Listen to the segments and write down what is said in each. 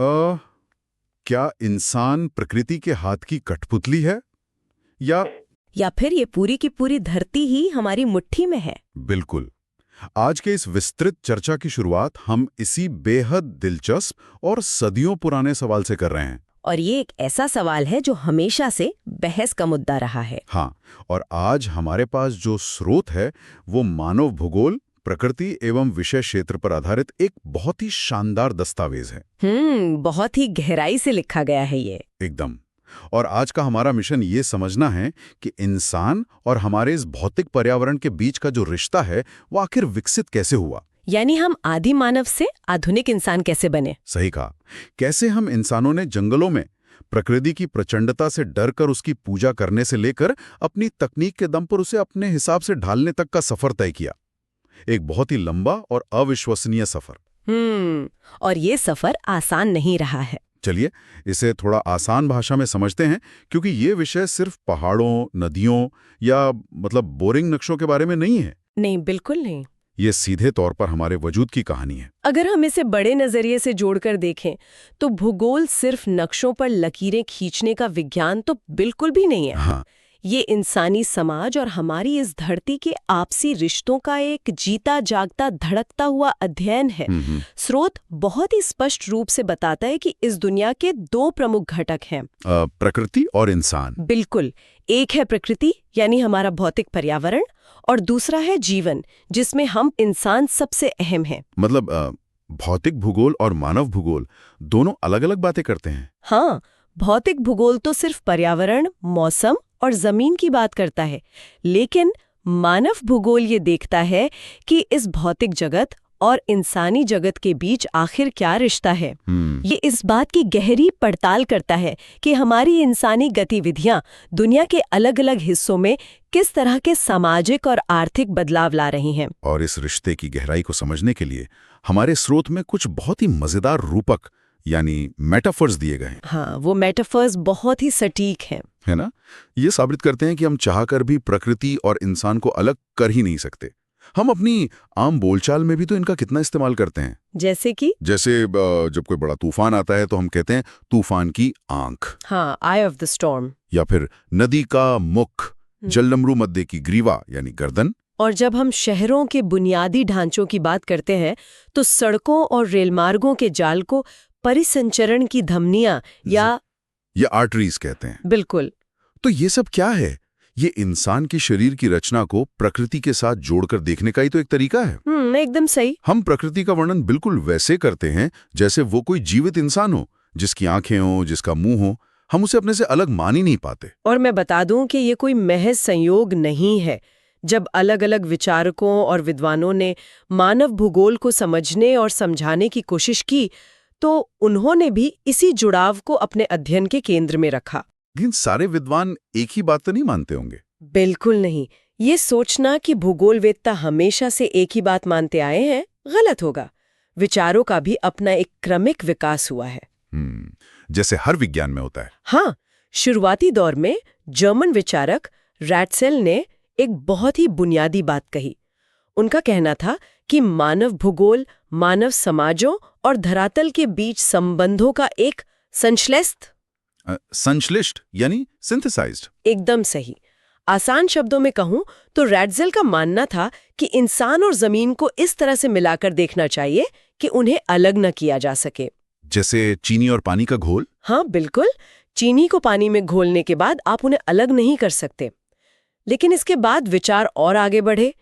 अ, क्या इंसान प्रकृति के हाथ की कठपुतली है या? या फिर ये पूरी की पूरी धरती ही हमारी मुट्ठी में है? बिल्कुल। आज के इस विस्तृत चर्चा की शुरुआत हम इसी बेहद दिलचस्प और सदियों पुराने सवाल से कर रहे हैं। और ये एक ऐसा सवाल है जो हमेशा से बहस का मुद्दा रहा है। हाँ, और आज हमारे पास जो स्रोत है वो मानव भूगोल, प्रकृति एवं विषय क्षेत्र पर आधारित एक बहुत ही शानदार दस्तावेज है। बहुत ही गहराई से लिखा गया है ये। एकदम। और आज का हमारा मिशन ये समझना है कि इंसान और हमारे इस भौतिक पर्यावरण के बीच का जो रिश्ता है वो आखिर विकसित कैसे हुआ। यानी हम आदि मानव से आधुनिक इंसान कैसे बने। सही कहा। कैसे हम इंसानों ने जंगलों में प्रकृति की प्रचंडता से डर कर उसकी पूजा करने से लेकर अपनी तकनीक के दम पर उसे अपने हिसाब से ढालने तक का सफर तय किया। एक बहुत ही लंबा और अविश्वसनीय सफर। और ये सफर आसान नहीं रहा है। चलिए इसे थोड़ा आसान भाषा में समझते हैं, क्योंकि ये विषय सिर्फ पहाड़ों, नदियों या बोरिंग नक्शों के बारे में नहीं है। नहीं, बिल्कुल नहीं। ये सीधे तौर पर हमारे वजूद की कहानी है। अगर हम इसे बड़े नजरिए से जोड़कर देखें तो भूगोल सिर्फ नक्शों पर लकीरें खींचने का विज्ञान तो बिल्कुल भी नहीं है। हाँ। ये इंसानी समाज और हमारी इस धरती के आपसी रिश्तों का एक जीता जागता धड़कता हुआ अध्ययन है। स्रोत बहुत ही स्पष्ट रूप से बताता है कि इस दुनिया के दो प्रमुख घटक हैं, प्रकृति और इंसान। बिल्कुल। एक है प्रकृति यानी हमारा भौतिक पर्यावरण, और दूसरा है जीवन, जिसमें हम इंसान सबसे अहम हैं। भौतिक भूगोल और मानव भूगोल दोनों अलग अलग बातें करते हैं। हाँ, भौतिक भूगोल तो सिर्फ पर्यावरण, मौसम और जमीन की बात करता है, लेकिन मानव भूगोल ये देखता है कि इस भौतिक जगत और इंसानी जगत के बीच आखिर क्या रिश्ता है। ये इस बात की गहरी पड़ताल करता है कि हमारी इंसानी गतिविधियां दुनिया के अलग अलग हिस्सों में किस तरह के सामाजिक और आर्थिक बदलाव ला रही हैं। और इस रिश्ते की गहराई को समझने के लिए हमारे स्रोत में कुछ बहुत ही मजेदार रूपक यानी मेटाफर्स दिए गए हैं। हाँ, वो मेटाफर्स बहुत ही सटीक हैं, है ना? ये साबित करते हैं कि हम चाहकर भी प्रकृति और इंसान को अलग कर ही नहीं सकते। हम अपनी आम बोलचाल में भी तो इनका कितना इस्तेमाल करते हैं। जैसे जब कोई बड़ा तूफान आता है तो हम कहते हैं तूफान की आंख। हाँ, आई ऑफ द स्टॉर्म। या फिर नदी का मुख, जलनमरू मध्य की ग्रीवा यानी गर्दन। और जब हम शहरों के बुनियादी ढांचों की बात करते हैं तो सड़कों और रेलमार्गों के जाल को परिसंचरण की धमनियां या आर्टरीज कहते हैं। बिल्कुल। तो ये सब क्या है? ये इंसान के शरीर की रचना को प्रकृति के साथ जोड़कर देखने का ही तो एक तरीका है। एकदम सही। हम प्रकृति का वर्णन बिल्कुल वैसे करते हैं जैसे वो कोई जीवित इंसान हो, जिसकी आंखें हो, जिसका मुंह हो। हम उसे अपने से अलग मान ही नहीं पाते। और मैं बता दूं कि ये कोई महज संयोग नहीं है। जब अलग अलग विचारकों और विद्वानों ने मानव भूगोल को समझने और समझाने की कोशिश की तो उन्होंने भी इसी जुड़ाव को अपने अध्ययन के केंद्र में रखा। लेकिन सारे विद्वान एक ही बात तो नहीं मानते होंगे। बिल्कुल नहीं। ये सोचना कि भूगोलवेत्ता हमेशा से एक ही बात मानते आए हैं गलत होगा। विचारों का भी अपना एक क्रमिक विकास हुआ है। जैसे हर विज्ञान में होता है। हाँ, शुरुआती दौर में जर्मन विचारक रैटसेल ने एक बहुत ही बुनियादी बात कही। उनका कहना था कि मानव भूगोल मानव समाजों और धरातल के बीच संबंधों का एक संश्लिष्ट यानी सिंथेसाइज्ड। एकदम सही। आसान शब्दों में कहूं तो रैटसेल का मानना था कि इंसान और जमीन को इस तरह से मिलाकर देखना चाहिए कि उन्हें अलग न किया जा सके। जैसे चीनी और पानी का घोल। हाँ बिल्कुल। चीनी को पानी में घोलने के बाद आप उन्हें अलग नहीं कर सकते। लेकिन इसके बाद विचार और आगे बढ़े।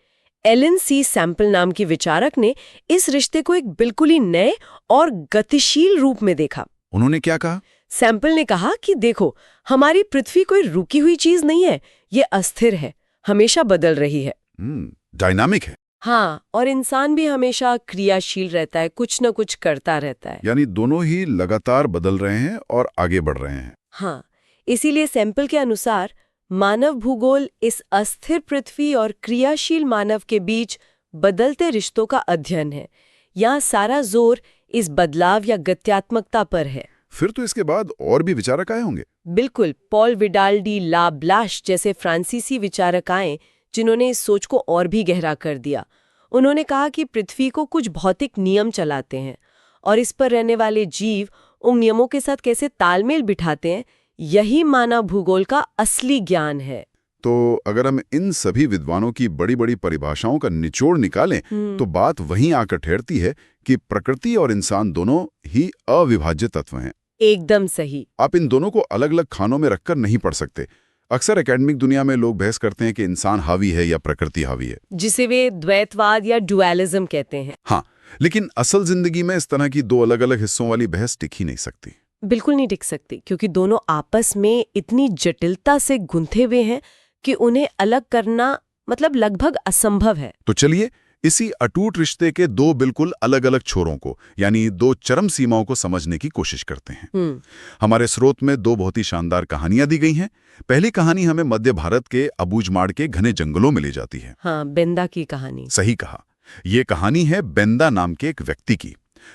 एलन सी सैंपल नाम की विचारक ने इस रिश्ते को एक बिल्कुल ही नए और गतिशील रूप में देखा। उन्होंने क्या कहा? सैंपल ने कहा कि देखो, हमारी पृथ्वी कोई रुकी हुई चीज नहीं है, ये अस्थिर है, हमेशा बदल रही है। डायनामिक है। हाँ, और इंसान भी हमेशा क्रियाशील रहता है, कुछ न कुछ करता रहता है। यानी दोनों ही लगातार बदल रहे हैं और आगे बढ़ रहे हैं। हाँ, इसीलिए सैंपल के अनुसार मानव भूगोल इस अस्थिर पृथ्वी और क्रियाशील मानव के बीच बदलते रिश्तों का अध्ययन है। यहाँ सारा जोर इस बदलाव या गत्यात्मकता पर है। फिर तो इसके बाद और भी विचारक आए होंगे। बिल्कुल। Paul Vidal de la Blache जैसे फ्रांसीसी विचारक आए जिन्होंने इस सोच को और भी गहरा कर दिया। उन्होंने कहा कि पृथ्वी को कुछ भौतिक नियम चलाते हैं और इस पर रहने वाले जीव उन नियमों के साथ कैसे तालमेल बिठाते हैं, यही मानव भूगोल का असली ज्ञान है। तो अगर हम इन सभी विद्वानों की बड़ी बड़ी परिभाषाओं का निचोड़ निकालें तो बात वहीं आकर ठहरती है कि प्रकृति और इंसान दोनों ही अविभाज्य तत्व हैं। एकदम सही। आप इन दोनों को अलग अलग खानों में रखकर नहीं पढ़ सकते। अक्सर एकेडमिक दुनिया में लोग बहस करते हैं कि इंसान हावी है या प्रकृति हावी है, जिसे वे द्वैतवाद या डुअलिज्म कहते हैं। हाँ, लेकिन असल जिंदगी में इस तरह की दो अलग अलग हिस्सों वाली बहस टिक ही नहीं सकती। बिल्कुल नहीं टिक सकती, क्योंकि दोनों आपस में इतनी जटिलता से गुंथे हुए हैं कि उन्हें अलग करना मतलब लगभग असंभव है। तो चलिए इसी अटूट रिश्ते के दो बिल्कुल अलग अलग छोरों को, यानी दो चरम सीमाओं को समझने की कोशिश करते हैं। हमारे स्रोत में दो बहुत ही शानदार कहानियां दी गई हैं। पहली कहानी हमें मध्य भारत के अबूझमाड़ के घने जंगलों में ले जाती है। हाँ, बेंदा की कहानी। सही कहा। ये कहानी है बेंदा नाम के एक व्यक्ति की।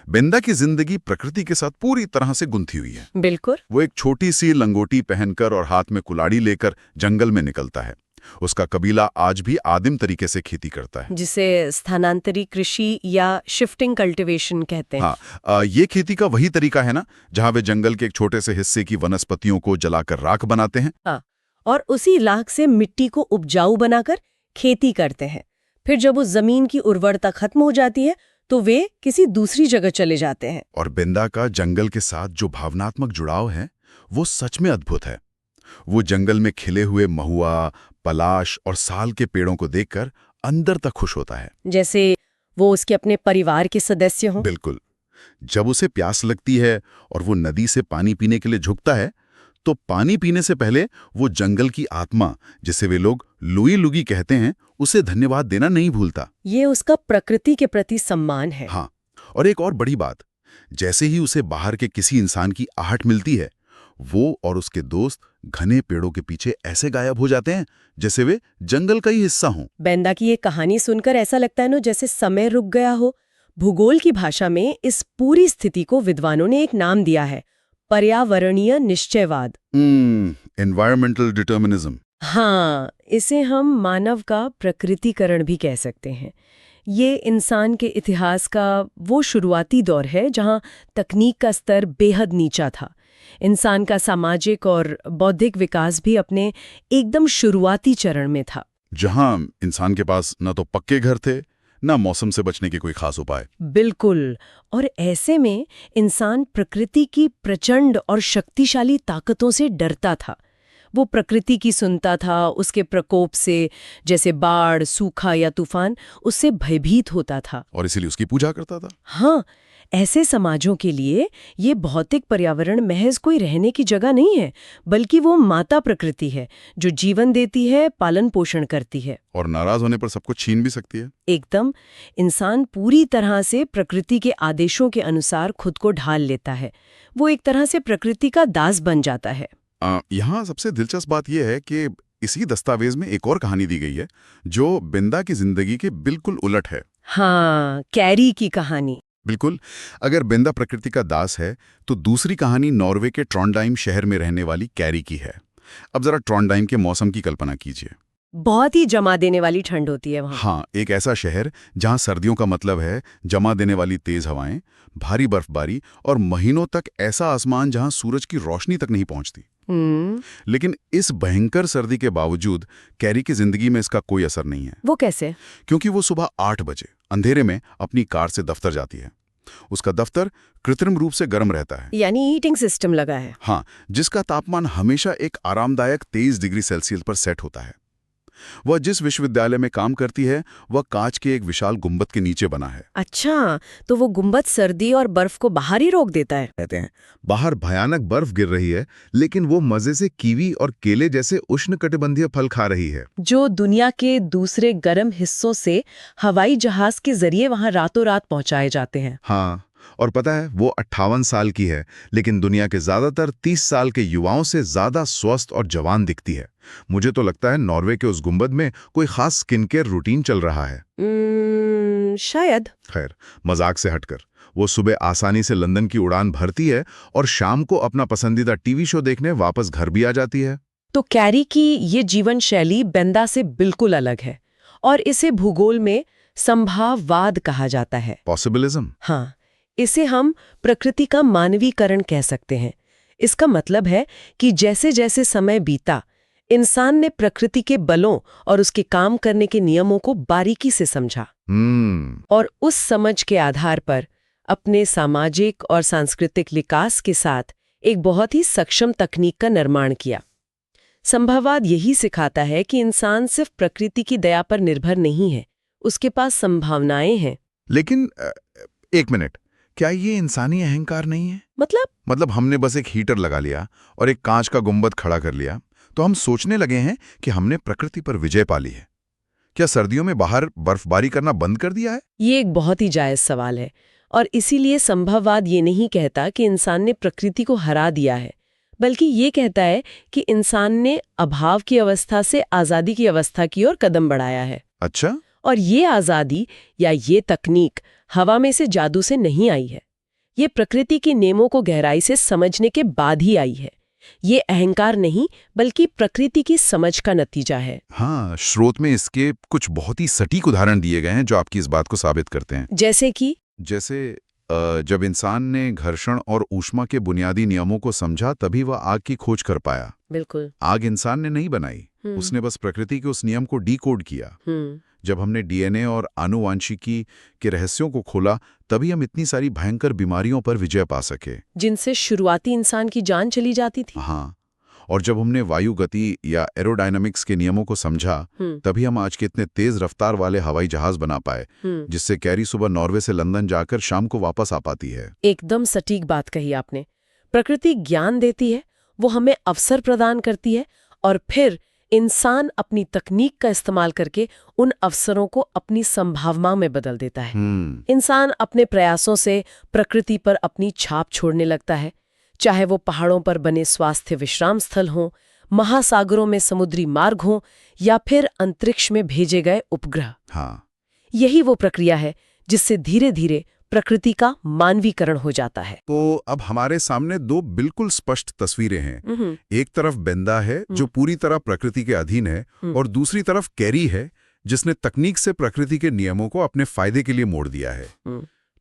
बेंदा की जिंदगी प्रकृति के साथ पूरी तरह से गुंथी हुई है। बिल्कुल। वो एक छोटी सी लंगोटी पहनकर और हाथ में कुलाड़ी लेकर जंगल में निकलता है। उसका कबीला आज भी आदिम तरीके से खेती करता है, जिसे स्थानांतरी कृषि या शिफ्टिंग कल्टीवेशन कहते हैं। हाँ, ये खेती का वही तरीका है ना, जहाँ वे जंगल के एक छोटे से हिस्से की वनस्पतियों को जलाकर राख बनाते हैं। हाँ, और उसी राख से मिट्टी को उपजाऊ बनाकर खेती करते हैं। फिर जब उस जमीन की उर्वरता खत्म हो जाती है तो वे किसी दूसरी जगह चले जाते हैं। और बेंदा का जंगल के साथ जो भावनात्मक जुड़ाव है वो सच में अद्भुत है। वो जंगल में खिले हुए महुआ, पलाश और साल के पेड़ों को देखकर अंदर तक खुश होता है, जैसे वो उसके अपने परिवार के सदस्य हों। बिल्कुल। जब उसे प्यास लगती है और वो नदी से पानी पीने के लिए झुकता है तो पानी पीने से पहले वो जंगल की आत्मा, जिसे वे लोग लुई लुगी कहते हैं, उसे धन्यवाद देना नहीं भूलता। ये उसका प्रकृति के प्रति सम्मान है। हाँ, और एक और बड़ी बात, जैसे ही उसे बाहर के किसी इंसान की आहट मिलती है, वो और उसके दोस्त घने पेड़ों के पीछे ऐसे गायब हो जाते हैं जैसे वे जंगल का ही हिस्सा हों। बेंदा की ये कहानी सुनकर ऐसा लगता है ना जैसे समय रुक गया हो। भूगोल की भाषा में इस पूरी स्थिति को विद्वानों ने एक नाम दिया है, पर्यावरणीय निश्चयवाद। Environmental determinism. हाँ, इसे हम मानव का प्रकृतिकरण भी कह सकते हैं। ये इंसान के इतिहास का वो शुरुआती दौर है जहाँ तकनीक का स्तर बेहद नीचा था। इंसान का सामाजिक और बौद्धिक विकास भी अपने एकदम शुरुआती चरण में था, जहां इंसान के पास न तो पक्के घर थे न मौसम से बचने के कोई खास उपाय। बिल्कुल। और ऐसे में इंसान प्रकृति की प्रचंड और शक्तिशाली ताकतों से डरता था। वो प्रकृति की सुनता था, उसके प्रकोप से, जैसे बाढ़, सूखा या तूफान, उससे भयभीत होता था और इसीलिए उसकी पूजा करता था। हाँ, ऐसे समाजों के लिए ये भौतिक पर्यावरण महज कोई रहने की जगह नहीं है, बल्कि वो माता प्रकृति है जो जीवन देती है, पालन पोषण करती है और नाराज होने पर सब कुछ छीन भी सकती है। एकदम। इंसान पूरी तरह से प्रकृति के आदेशों के अनुसार खुद को ढाल लेता है। वो एक तरह से प्रकृति का दास बन जाता है। यहाँ सबसे दिलचस्प बात यह है कि इसी दस्तावेज में एक और कहानी दी गई है जो बेंदा की जिंदगी के बिल्कुल उलट है। हाँ, कैरी की कहानी। बिल्कुल। अगर बेंदा प्रकृति का दास है तो दूसरी कहानी नॉर्वे के ट्रॉन्डाइम शहर में रहने वाली कैरी की है। अब जरा ट्रॉन्डाइम के मौसम की कल्पना कीजिए। बहुत ही जमा देने वाली ठंड होती है वहाँ। हाँ, एक ऐसा शहर जहाँ सर्दियों का मतलब है जमा देने वाली तेज हवाएं, भारी बर्फबारी और महीनों तक ऐसा आसमान जहाँ सूरज की रोशनी तक नहीं पहुँचती। लेकिन इस भयंकर सर्दी के बावजूद कैरी की जिंदगी में इसका कोई असर नहीं है। वो कैसे? क्योंकि वो सुबह 8 बजे अंधेरे में अपनी कार से दफ्तर जाती है। उसका दफ्तर कृत्रिम रूप से गर्म रहता है, यानी हीटिंग सिस्टम लगा है। हाँ, जिसका तापमान हमेशा एक आरामदायक 23 डिग्री सेल्सियस पर सेट होता है। वह जिस विश्वविद्यालय में काम करती है वह कांच के एक विशाल गुंबद के नीचे बना है। अच्छा, तो वो गुंबद सर्दी और बर्फ को बाहर ही रोक देता है। कहते हैं बाहर भयानक बर्फ गिर रही है, लेकिन वो मजे से कीवी और केले जैसे उष्णकटिबंधीय फल खा रही है, जो दुनिया के दूसरे गर्म हिस्सों से हवाई जहाज के जरिए वहां रातों रात पहुंचाए जाते हैं। हाँ, और पता है वो 58 साल की है, लेकिन दुनिया के ज्यादातर 30 साल के युवाओं से ज्यादा स्वस्थ और जवान दिखती है। मुझे तो लगता है नॉर्वे के उस गुंबद में कोई खास स्किन केयर रूटीन चल रहा है। शायद। खैर, मजाक से हटकर वो सुबह आसानी से लंदन की उड़ान भरती है और शाम को अपना पसंदीदा टीवी शो देखने वापस घर भी आ जाती है। तो कैरी की ये जीवन शैली बेंदा से बिल्कुल अलग है और इसे भूगोल में संभाववाद कहा जाता है। पॉसिबिलिज्म। हाँ, इसे हम प्रकृति का मानवीकरण कह सकते हैं। इसका मतलब है कि जैसे जैसे समय बीता, इंसान ने प्रकृति के बलों और उसके काम करने के नियमों को बारीकी से समझा और उस समझ के आधार पर अपने सामाजिक और सांस्कृतिक विकास के साथ एक बहुत ही सक्षम तकनीक का निर्माण किया। संभववाद यही सिखाता है कि इंसान सिर्फ प्रकृति की दया पर निर्भर नहीं है, उसके पास संभावनाएं हैं। लेकिन एक मिनट, क्या ये इंसानी अहंकार नहीं है? मतलब हमने बस एक हीटर लगा लिया और एक कांच का गुंबद खड़ा कर लिया, तो हम सोचने लगे हैं कि हमने प्रकृति पर विजय पा ली है। क्या सर्दियों में बाहर बर्फबारी करना बंद कर दिया है? ये एक बहुत ही जायज सवाल है और इसीलिए संभववाद ये नहीं कहता कि इंसान ने प्रकृति को हरा दिया है, बल्कि ये कहता है कि इंसान ने अभाव की अवस्था से आज़ादी की अवस्था की ओर कदम बढ़ाया है। अच्छा। और ये आज़ादी या ये तकनीक हवा में से जादू से नहीं आई है। ये प्रकृति के नियमों को गहराई से समझने के बाद ही आई है। ये अहंकार नहीं, बल्कि प्रकृति की समझ का नतीजा है। हाँ, स्रोत में इसके कुछ बहुत ही सटीक उदाहरण दिए गए हैं जो आपकी इस बात को साबित करते हैं। जैसे जब इंसान ने घर्षण और ऊष्मा के बुनियादी नियमों को समझा, तभी वह आग की खोज कर पाया। बिल्कुल। आग इंसान ने नहीं बनाई, उसने बस प्रकृति के उस नियम को डीकोड किया। जब हमने डीएनए और आनुवांशिकी के रहस्यों को खोला, तभी हम इतनी सारी भयंकर बीमारियों पर विजय पा सके, जिनसे शुरुआती इंसान की जान चली जाती थी। हाँ, और जब हमने वायु गति या एरोडायनामिक्स के नियमों को समझा, तभी हम आज के इतने तेज रफ्तार वाले हवाई जहाज बना पाए, जिससे कैरी सुबह नॉर्वे से लंदन जाकर शाम को वापस आ पाती है। एकदम सटीक बात कही आपने। प्रकृति ज्ञान देती है, वो हमें अवसर प्रदान करती है, और फिर इंसान अपनी तकनीक का इस्तेमाल करके उन अवसरों को अपनी संभावनाओं में बदल देता है। इंसान अपने प्रयासों से प्रकृति पर अपनी छाप छोड़ने लगता है, चाहे वो पहाड़ों पर बने स्वास्थ्य विश्राम स्थल हों, महासागरों में समुद्री मार्ग हों, या फिर अंतरिक्ष में भेजे गए उपग्रह। हाँ, यही वो प्रक्रिया है जिससे धीरे धीरे प्रकृति का मानवीकरण हो जाता है। तो अब हमारे सामने दो बिल्कुल स्पष्ट तस्वीरें हैं। एक तरफ बेंदा है जो पूरी तरह प्रकृति के अधीन है, और दूसरी तरफ कैरी है जिसने तकनीक से प्रकृति के नियमों को अपने फायदे के लिए मोड़ दिया है।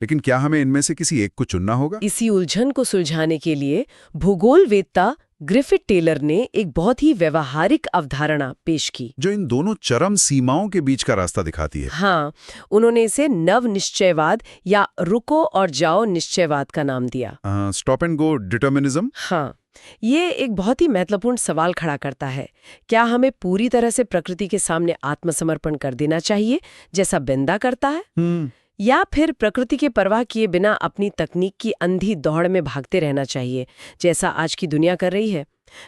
लेकिन क्या हमें इनमें से किसी एक को चुनना होगा? इसी उलझन को सुलझाने के लिए भूगोलवेत्ता ग्रिफिथ टेलर ने एक बहुत ही व्यवहारिक अवधारणा पेश की, जो इन दोनों चरम सीमाओं के बीच का रास्ता दिखाती है। हाँ, उन्होंने इसे नव निश्चयवाद या रुको और जाओ निश्चयवाद का नाम दिया। Stop and go determinism. हाँ, ये एक बहुत ही महत्वपूर्ण सवाल खड़ा करता है। क्या हमें पूरी तरह से प्रकृति के सामने आत्मसमर्पण कर देना चाहिए, जैसा बेंदा करता है, या फिर प्रकृति के परवाह किए बिना अपनी तकनीक की अंधी दौड़ में भागते रहना चाहिए, जैसा आज की दुनिया कर रही है?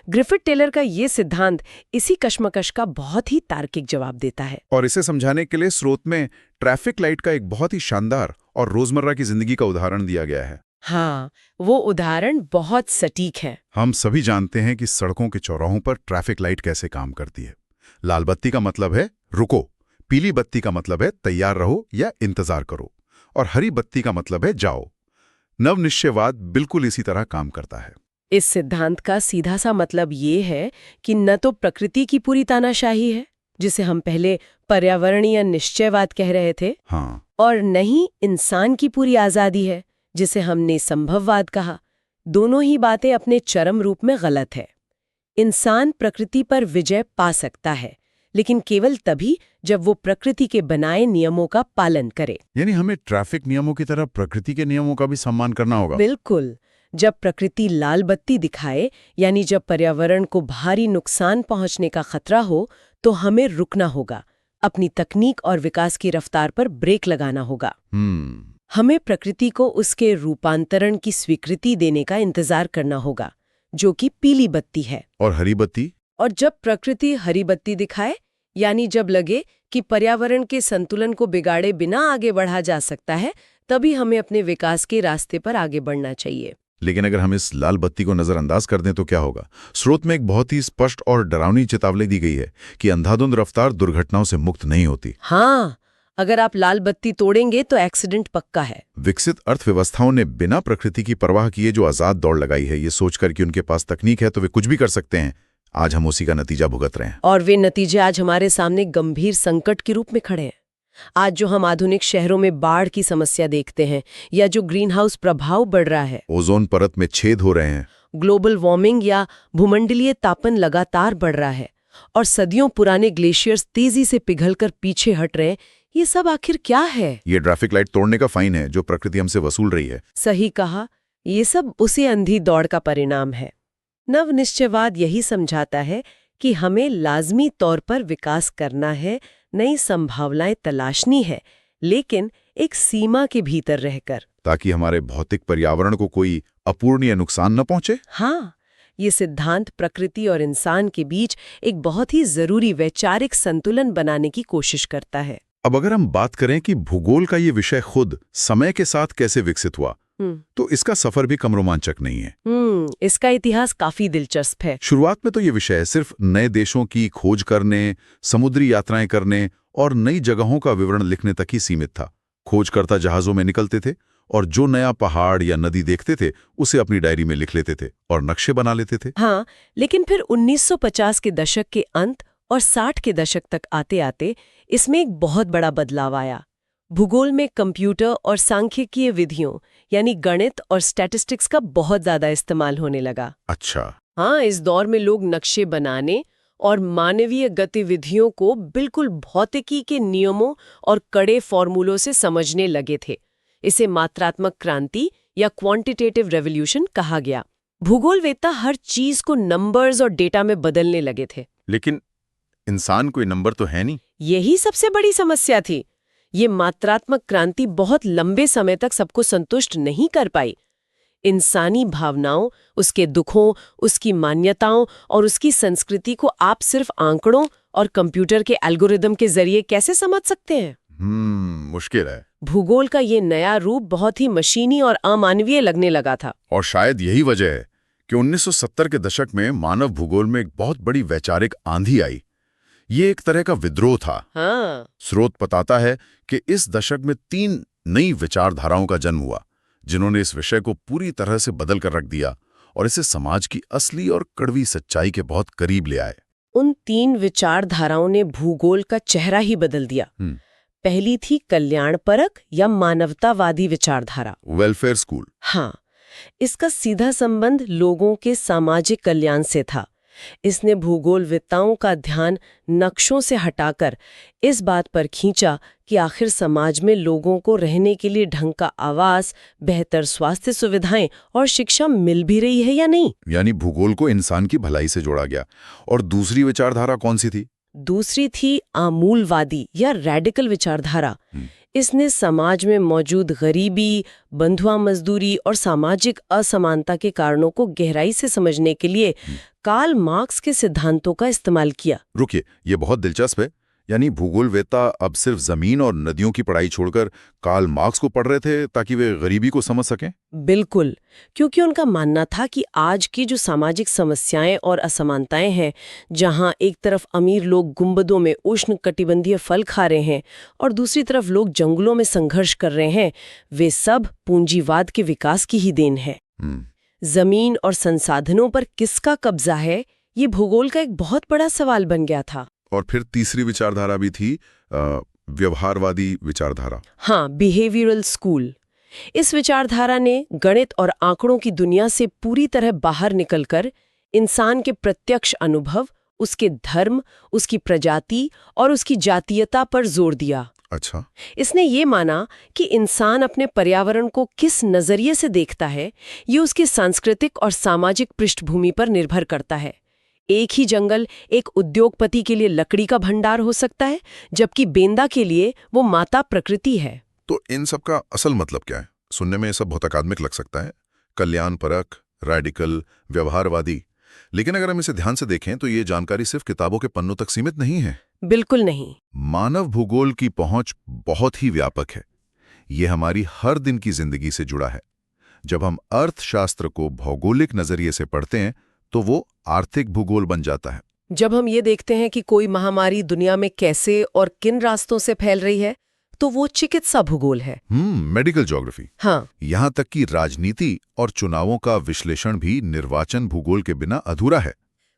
ग्रिफिथ टेलर का ये सिद्धांत इसी कश्मकश का बहुत ही तार्किक जवाब देता है। और इसे समझाने के लिए स्रोत में ट्रैफिक लाइट का एक बहुत ही शानदार और रोजमर्रा की जिंदगी का उदाहरण दिया गया है। हाँ, वो उदाहरण बहुत सटीक है। हम सभी जानते हैं कि सड़कों के चौराहों पर ट्रैफिक लाइट कैसे काम करती है। लाल बत्ती का मतलब है रुको, पीली बत्ती का मतलब है तैयार रहो या इंतजार करो, और हरी बत्ती का मतलब है जाओ। नवनिश्चयवाद बिल्कुल इसी तरह काम करता है। इस सिद्धांत का सीधा सा मतलब ये है कि न तो प्रकृति की पूरी तानाशाही है, जिसे हम पहले पर्यावरणीय निश्चयवाद कह रहे थे, हाँ, और न ही इंसान की पूरी आजादी है, जिसे हमने संभववाद कहा। दोनों ही बातें अपने चरम रूप में गलत है। इंसान प्रकृति पर विजय पा सकता है, लेकिन केवल तभी जब वो प्रकृति के बनाए नियमों का पालन करे। यानी हमें ट्रैफिक नियमों की तरह प्रकृति के नियमों का भी सम्मान करना होगा। बिल्कुल। जब प्रकृति लाल बत्ती दिखाए, यानी जब पर्यावरण को भारी नुकसान पहुंचने का खतरा हो, तो हमें रुकना होगा, अपनी तकनीक और विकास की रफ्तार पर ब्रेक लगाना होगा। हमें प्रकृति को उसके रूपांतरण की स्वीकृति देने का इंतजार करना होगा, जो कि पीली बत्ती है। और हरी बत्ती? और जब प्रकृति हरी बत्ती दिखाए, यानी जब लगे कि पर्यावरण के संतुलन को बिगाड़े बिना आगे बढ़ा जा सकता है, तभी हमें अपने विकास के रास्ते पर आगे बढ़ना चाहिए। लेकिन अगर हम इस लाल बत्ती को नजरअंदाज कर दें तो क्या होगा? स्रोत में एक बहुत ही स्पष्ट और डरावनी चेतावनी दी गई है कि अंधाधुंध रफ्तार दुर्घटनाओं से मुक्त नहीं होती। हाँ, अगर आप लाल बत्ती तोड़ेंगे तो एक्सीडेंट पक्का है। विकसित अर्थव्यवस्थाओं ने बिना प्रकृति की परवाह किए जो आजाद दौड़ लगाई है, ये सोचकर कि उनके पास तकनीक है तो वे कुछ भी कर सकते हैं, आज हम उसी का नतीजा भुगत रहे हैं। और वे नतीजे आज हमारे सामने गंभीर संकट के रूप में खड़े हैं। आज जो हम आधुनिक शहरों में बाढ़ की समस्या देखते हैं या जो ग्रीन हाउस प्रभाव बढ़ रहा है, ओजोन परत में छेद हो रहे हैं, ग्लोबल वार्मिंग या भूमंडलीय तापन लगातार बढ़ रहा है और सदियों पुराने ग्लेशियर्स तेजी से पिघलकर पीछे हट रहे हैं, ये सब आखिर क्या है? ये ट्रैफिक लाइट तोड़ने का फाइन है जो प्रकृति हमसे वसूल रही है। सही कहा, ये सब उसी अंधी दौड़ का परिणाम है। नवनिश्चयवाद यही समझाता है कि हमें लाजमी तौर पर विकास करना है, नई संभावनाएं तलाशनी है, लेकिन एक सीमा के भीतर रहकर, ताकि हमारे भौतिक पर्यावरण को कोई अपूर्णीय नुकसान न पहुंचे। हाँ, ये सिद्धांत प्रकृति और इंसान के बीच एक बहुत ही जरूरी वैचारिक संतुलन बनाने की कोशिश करता है। अब अगर हम बात करें कि भूगोल का ये विषय खुद समय के साथ कैसे विकसित हुआ, तो इसका सफर भी कम रोमांचक नहीं है। इसका इतिहास काफी दिलचस्प है। शुरुआत में तो ये विषय सिर्फ नए देशों की खोज करने, समुद्री यात्राएं करने और नई जगहों का विवरण लिखने तक ही सीमित था। खोजकर्ता जहाजों में निकलते थे और जो नया पहाड़ या नदी देखते थे उसे अपनी डायरी में लिख लेते थे और नक्शे बना लेते थे। हाँ, लेकिन फिर 1950 के दशक के अंत और 60 के दशक तक आते आते इसमें एक बहुत बड़ा बदलाव आया। भूगोल में कंप्यूटर और सांख्यिकीय विधियों यानी गणित और स्टैटिस्टिक्स का बहुत ज्यादा इस्तेमाल होने लगा। अच्छा। हाँ, इस दौर में लोग नक्शे बनाने और मानवीय गतिविधियों को बिल्कुल भौतिकी के नियमों और कड़े फॉर्मूलों से समझने लगे थे। इसे मात्रात्मक क्रांति या क्वांटिटेटिव रेवोल्यूशन कहा गया। भूगोलवेत्ता हर चीज को नंबर्स और डेटा में बदलने लगे थे। लेकिन इंसान कोई नंबर तो है नहीं। यही सबसे बड़ी समस्या थी। ये मात्रात्मक क्रांति बहुत लंबे समय तक सबको संतुष्ट नहीं कर पाई। इंसानी भावनाओं, उसके दुखों, उसकी मान्यताओं और उसकी संस्कृति को आप सिर्फ आंकड़ों और कंप्यूटर के एल्गोरिदम के जरिए कैसे समझ सकते हैं? मुश्किल है। भूगोल का ये नया रूप बहुत ही मशीनी और अमानवीय लगने लगा था। और शायद यही वजह है कि 1970 के दशक में मानव भूगोल में एक बहुत बड़ी वैचारिक आंधी आई। ये एक तरह का विद्रोह था। हाँ। स्रोत बताता है कि इस दशक में 3 नई विचारधाराओं का जन्म हुआ, जिन्होंने इस विषय को पूरी तरह से बदल कर रख दिया और इसे समाज की असली और कड़वी सच्चाई के बहुत करीब ले आए। उन 3 विचारधाराओं ने भूगोल का चेहरा ही बदल दिया। पहली थी कल्याणपरक या मानवतावादी विचारधारा, वेलफेयर स्कूल। हाँ, इसका सीधा संबंध लोगों के सामाजिक कल्याण से था। इसने भूगोलवेत्ताओं का ध्यान नक्शों से हटाकर इस बात पर खींचा कि आखिर समाज में लोगों को रहने के लिए ढंग का आवास, बेहतर स्वास्थ्य सुविधाएं और शिक्षा मिल भी रही है या नहीं। यानी भूगोल को इंसान की भलाई से जोड़ा गया। और दूसरी विचारधारा कौन सी थी? दूसरी थी आमूलवादी या रेडिकल विचारधारा। इसने समाज में मौजूद गरीबी, बंधुआ मजदूरी और सामाजिक असमानता के कारणों को गहराई से समझने के लिए कार्ल मार्क्स के सिद्धांतों का इस्तेमाल किया। रुकिए, ये बहुत दिलचस्प है। यानी भूगोलवेत्ता अब सिर्फ जमीन और नदियों की पढ़ाई छोड़कर कार्ल मार्क्स को पढ़ रहे थे ताकि वे गरीबी को समझ सकें? बिल्कुल, क्योंकि उनका मानना था कि आज की जो सामाजिक समस्याएं और असमानताएं हैं, जहां एक तरफ अमीर लोग गुंबदों में उष्णकटिबंधीय फल खा रहे हैं और दूसरी तरफ लोग जंगलों में संघर्ष कर रहे हैं, वे सब पूंजीवाद के विकास की ही देन है। जमीन और संसाधनों पर किसका कब्जा है, ये भूगोल का एक बहुत बड़ा सवाल बन गया था। और फिर तीसरी विचारधारा भी थी, व्यवहारवादी विचारधारा। हाँ, बिहेवियरल स्कूल। इस विचारधारा ने गणित और आंकड़ों की दुनिया से पूरी तरह बाहर निकलकर इंसान के प्रत्यक्ष अनुभव, उसके धर्म, उसकी प्रजाति और उसकी जातीयता पर जोर दिया। अच्छा। इसने ये माना कि इंसान अपने पर्यावरण को किस नजरिए से देखता है, ये उसकी सांस्कृतिक और सामाजिक पृष्ठभूमि पर निर्भर करता है। एक ही जंगल एक उद्योगपति के लिए लकड़ी का भंडार हो सकता है, जबकि बेंदा के लिए वो माता प्रकृति है। तो इन सब का असल मतलब क्या है? सुनने में ये सब बहुत अकादमिक लग सकता है, कल्याणपरक, रेडिकल, व्यवहारवादी। लेकिन अगर हम इसे ध्यान से देखें तो ये जानकारी सिर्फ किताबों के पन्नों तक सीमित नहीं है। बिल्कुल नहीं। मानव भूगोल की पहुंच बहुत ही व्यापक है। ये हमारी हर दिन की जिंदगी से जुड़ा है। जब हम अर्थशास्त्र को भौगोलिक नजरिए से पढ़ते हैं तो वो आर्थिक भूगोल बन जाता है। जब हम ये देखते हैं कि कोई महामारी दुनिया में कैसे और किन रास्तों से फैल रही है, तो वो चिकित्सा भूगोल है। Medical geography. हाँ। यहाँ तक कि राजनीति और चुनावों का विश्लेषण भी निर्वाचन भूगोल के बिना अधूरा है।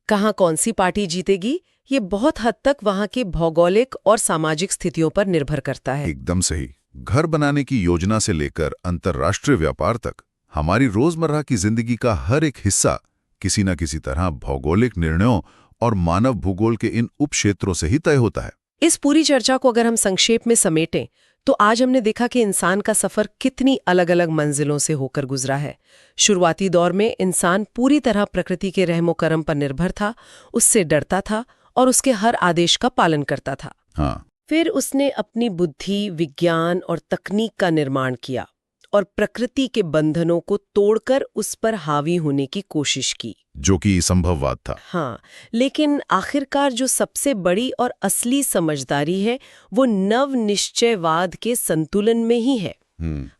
कहाँ कौन सी पार्टी जीतेगी, ये बहुत हद तक वहाँ की भौगोलिक और सामाजिक स्थितियों पर निर्भर करता है। एकदम सही। घर बनाने की योजना से लेकर अंतर्राष्ट्रीय व्यापार तक हमारी रोजमर्रा की जिंदगी का हर एक हिस्सा किसी न किसी तरह भौगोलिक निर्णयों और मानव भूगोल के इन उपक्षेत्रों से ही तय होता है। इस पूरी चर्चा को अगर हम संक्षेप में समेटें तो आज हमने देखा कि इंसान का सफर कितनी अलग-अलग मंजिलों से होकर गुजरा है। शुरुआती दौर में इंसान पूरी तरह प्रकृति के रहमो करम पर निर्भर था, उससे डरता था और उसके हर आदेश का पालन करता था। हाँ, फिर उसने अपनी बुद्धि, विज्ञान और तकनीक का निर्माण किया और प्रकृति के बंधनों को तोड़कर उस पर हावी होने की कोशिश की, जो कि संभववाद था। हाँ, लेकिन आखिरकार जो सबसे बड़ी और असली समझदारी है वो नव-निश्चयवाद के संतुलन में ही है।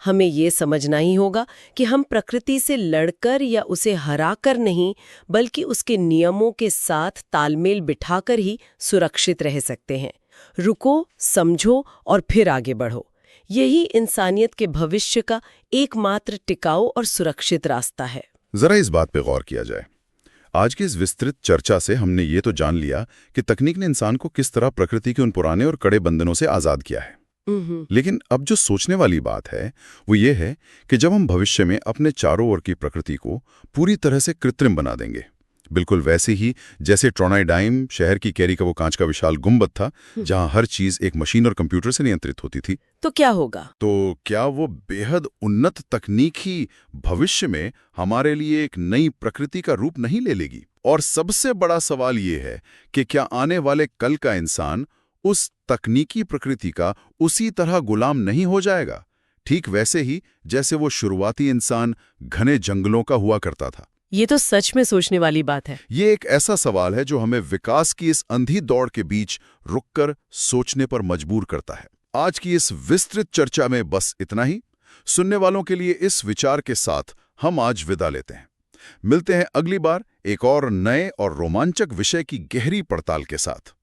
हमें ये समझना ही होगा कि हम प्रकृति से लड़कर या उसे हराकर नहीं, बल्कि उसके नियमों के साथ तालमेल बिठाकर ही सुरक्षित रह सकते हैं। रुको, समझो और फिर आगे बढ़ो। यही इंसानियत के भविष्य का एकमात्र टिकाऊ और सुरक्षित रास्ता है। जरा इस बात पे गौर किया जाए। आज की इस विस्तृत चर्चा से हमने ये तो जान लिया कि तकनीक ने इंसान को किस तरह प्रकृति के उन पुराने और कड़े बंधनों से आजाद किया है। लेकिन अब जो सोचने वाली बात है वो ये है कि जब हम भविष्य में अपने चारों ओर की प्रकृति को पूरी तरह से कृत्रिम बना देंगे, बिल्कुल वैसे ही जैसे ट्रोनाइडाइम शहर की कैरी का वो कांच का विशाल गुंबद था जहां हर चीज एक मशीन और कंप्यूटर से नियंत्रित होती थी, तो क्या होगा? तो क्या वो बेहद उन्नत तकनीक ही भविष्य में हमारे लिए एक नई प्रकृति का रूप नहीं ले लेगी? और सबसे बड़ा सवाल ये है कि क्या आने वाले कल का इंसान उस तकनीकी प्रकृति का उसी तरह गुलाम नहीं हो जाएगा, ठीक वैसे ही जैसे वो शुरुआती इंसान घने जंगलों का हुआ करता था? ये तो सच में सोचने वाली बात है। ये एक ऐसा सवाल है जो हमें विकास की इस अंधी दौड़ के बीच रुककर सोचने पर मजबूर करता है। आज की इस विस्तृत चर्चा में बस इतना ही। सुनने वालों के लिए इस विचार के साथ हम आज विदा लेते हैं। मिलते हैं अगली बार एक और नए और रोमांचक विषय की गहरी पड़ताल के साथ।